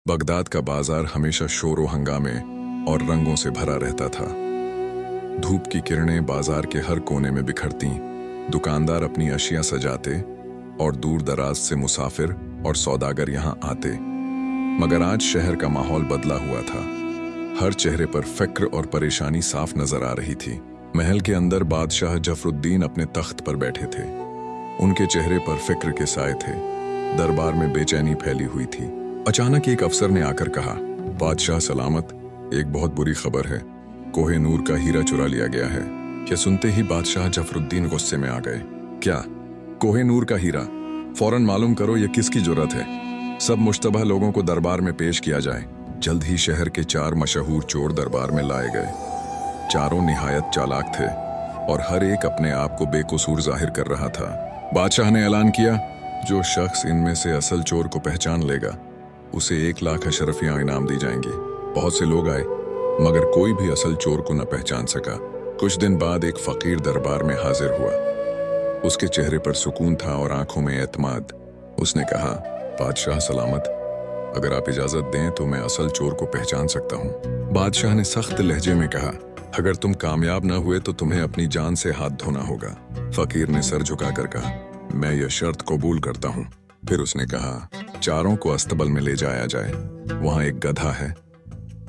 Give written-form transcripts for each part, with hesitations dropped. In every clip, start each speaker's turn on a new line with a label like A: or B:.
A: Baghdad का बाजार हमेशा शोर व हंगामे और रंगों से भरा रहता था। धूप की किरणें बाजार के हर कोने में बिखरती, दुकानदार अपनी अशिया सजाते और दूर दराज से मुसाफिर और सौदागर यहाँ आते। मगर आज शहर का माहौल बदला हुआ था। हर चेहरे पर फिक्र और परेशानी साफ नजर आ रही थी। महल के अंदर बादशाह जफरुद्दीन अपने तख्त पर बैठे थे। उनके चेहरे पर फिक्र के साए थे। दरबार में बेचैनी फैली हुई थी। अचानक एक अफसर ने आकर कहा, बादशाह सलामत, एक बहुत बुरी खबर है। कोहे नूर का हीरा चुरा लिया गया है। यह सुनते ही बादशाह जफरुद्दीन गुस्से में आ गए। क्या? कोहे नूर का हीरा? फौरन मालूम करो यह किसकी जुर्रत है। सब मुश्तबह लोगों को दरबार में पेश किया जाए। जल्द ही शहर के 4 मशहूर चोर दरबार में लाए गए। चारों निहायत चालाक थे और हर एक अपने आप को बेकसूर जाहिर कर रहा था। बादशाह ने ऐलान किया, जो शख्स इनमें से असल चोर को पहचान लेगा उसे 1 लाख अशरफियां इनाम दी जाएंगी। बहुत से लोग आए मगर कोई भी असल चोर को न पहचान सका। कुछ दिन बाद एक फकीर दरबार में हाजिर हुआ। उसके चेहरे पर सुकून था और आंखों में एतमाद। उसने कहा, बादशाह सलामत, अगर आप इजाजत दें तो मैं असल चोर को पहचान सकता हूँ। बादशाह ने सख्त लहजे में कहा, अगर तुम कामयाब न हुए तो तुम्हें अपनी जान से हाथ धोना होगा। फकीर ने सर झुकाकर कहा, मैं यह शर्त कबूल करता हूँ। फिर उसने कहा, चारों को अस्तबल में ले जाया जाए। वहां एक गधा है।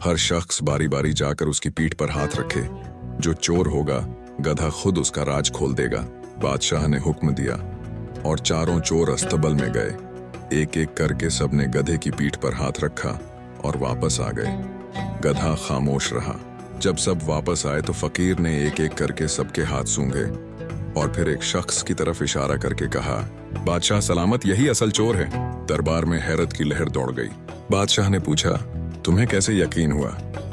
A: हर शख्स बारी बारी जाकर उसकी पीठ पर हाथ रखे। जो चोर होगा गधा खुद उसका राज खोल देगा। बादशाह ने हुक्म दिया और चारों चोर अस्तबल में गए। एक एक करके सबने गधे की पीठ पर हाथ रखा और वापस आ गए। गधा खामोश रहा। जब सब वापस आए तो फकीर ने एक एक करके सबके हाथ सूंघे और फिर एक शख्स की तरफ इशारा करके कहा, बादशाह सलामत, यही असल चोर है। दरबार में हैरत की लहर दौड़ गई। बादशाह ने पूछा, तुम्हें कैसे यकीन हुआ?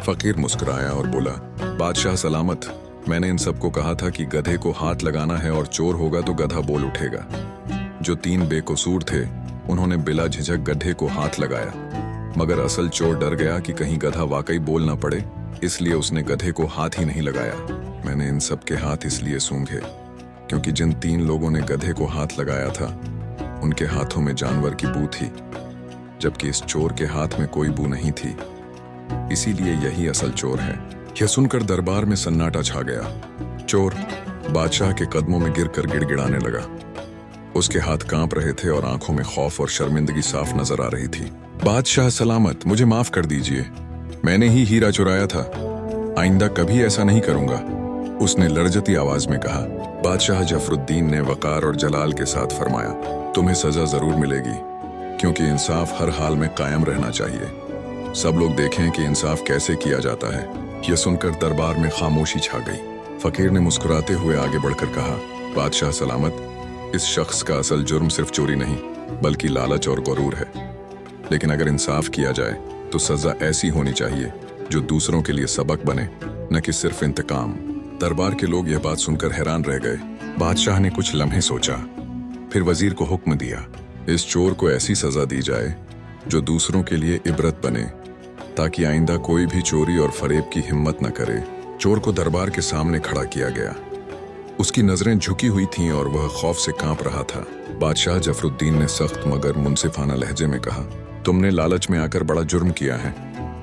A: फकीर मुस्कुराया और बोला, बादशाह सलामत, मैंने इन सबको कहा था कि गधे को हाथ लगाना है और चोर होगा तो गधा बोल उठेगा। जो 3 बेकसूर थे उन्होंने बिला झिझक गधे को हाथ लगाया, मगर असल चोर डर गया कि कहीं गधा वाकई बोल ना पड़े, इसलिए उसने गधे को हाथ ही नहीं लगाया। मैंने इन सब के हाथ इसलिए सूंघे क्योंकि जिन 3 लोगों ने गधे को हाथ लगाया था उनके हाथों में जानवर की बू थी, जबकि इस चोर के हाथ में कोई बू नहीं थी। इसीलिए यही असल चोर है। यह सुनकर दरबार में सन्नाटा छा गया। चोर बादशाह के कदमों में गिरकर गिड़गिड़ाने लगा। उसके हाथ कांप रहे थे और आंखों में खौफ और शर्मिंदगी साफ नजर आ रही थी। बादशाह सलामत, मुझे माफ कर दीजिए। मैंने ही हीरा चुराया था। आइंदा कभी ऐसा नहीं करूंगा, उसने लर्जती आवाज में कहा। बादशाह जफरुद्दीन ने वकार और जलाल के साथ फरमाया, तुम्हें सजा जरूर मिलेगी, क्योंकि इंसाफ हर हाल में कायम रहना चाहिए। सब लोग देखें कि इंसाफ कैसे किया जाता है। यह सुनकर दरबार में खामोशी छा गई। फकीर ने मुस्कुराते हुए आगे बढ़कर कहा, बादशाह सलामत, इस शख्स का असल जुर्म सिर्फ चोरी नहीं बल्कि लालच और गुरूर है। लेकिन अगर इंसाफ किया जाए तो सजा ऐसी होनी चाहिए जो दूसरों के लिए सबक बने, न कि सिर्फ इंतकाम। दरबार के लोग यह बात सुनकर हैरान रह गए। बादशाह ने कुछ लम्हे सोचा, फिर वजीर को हुक्म दिया, इस चोर को ऐसी सजा दी जाए जो दूसरों के लिए इबरत बने, ताकि आइंदा कोई भी चोरी और फरेब की हिम्मत न करे। चोर को दरबार के सामने खड़ा किया गया। उसकी नजरें झुकी हुई थीं और वह खौफ से कांप रहा था। बादशाह जफरुद्दीन ने सख्त मगर मुंसिफाना लहजे में कहा, तुमने लालच में आकर बड़ा जुर्म किया है।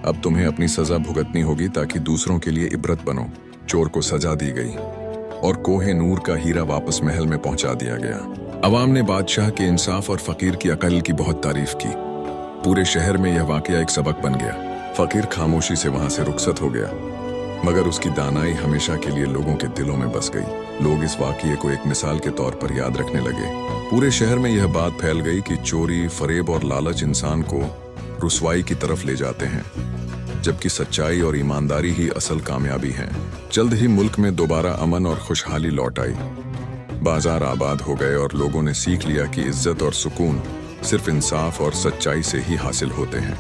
A: अब तुम्हें अपनी सजा भुगतनी होगी ताकि दूसरों के लिए इबरत बनो। चोर को सजा दी गई और कोहे नूर का हीरा वापस महल में पहुंचा दिया गया। अवाम ने बादशाह के इंसाफ और फकीर की अकल की बहुत तारीफ की। पूरे शहर में यह वाकया एक सबक बन गया। फकीर खामोशी से वहां से रुखसत हो गया, मगर उसकी दानाई हमेशा के लिए लोगों के दिलों में बस गई। लोग इस वाकये को एक मिसाल के तौर पर याद रखने लगे। पूरे शहर में यह बात फैल गई कि चोरी, फरेब और लालच इंसान को रुसवाई की तरफ ले जाते हैं, जबकि सच्चाई और ईमानदारी ही असल कामयाबी है। जल्द ही मुल्क में दोबारा अमन और खुशहाली लौट आई। बाजार आबाद हो गए और लोगों ने सीख लिया कि इज्जत और सुकून सिर्फ इंसाफ और सच्चाई से ही हासिल होते हैं।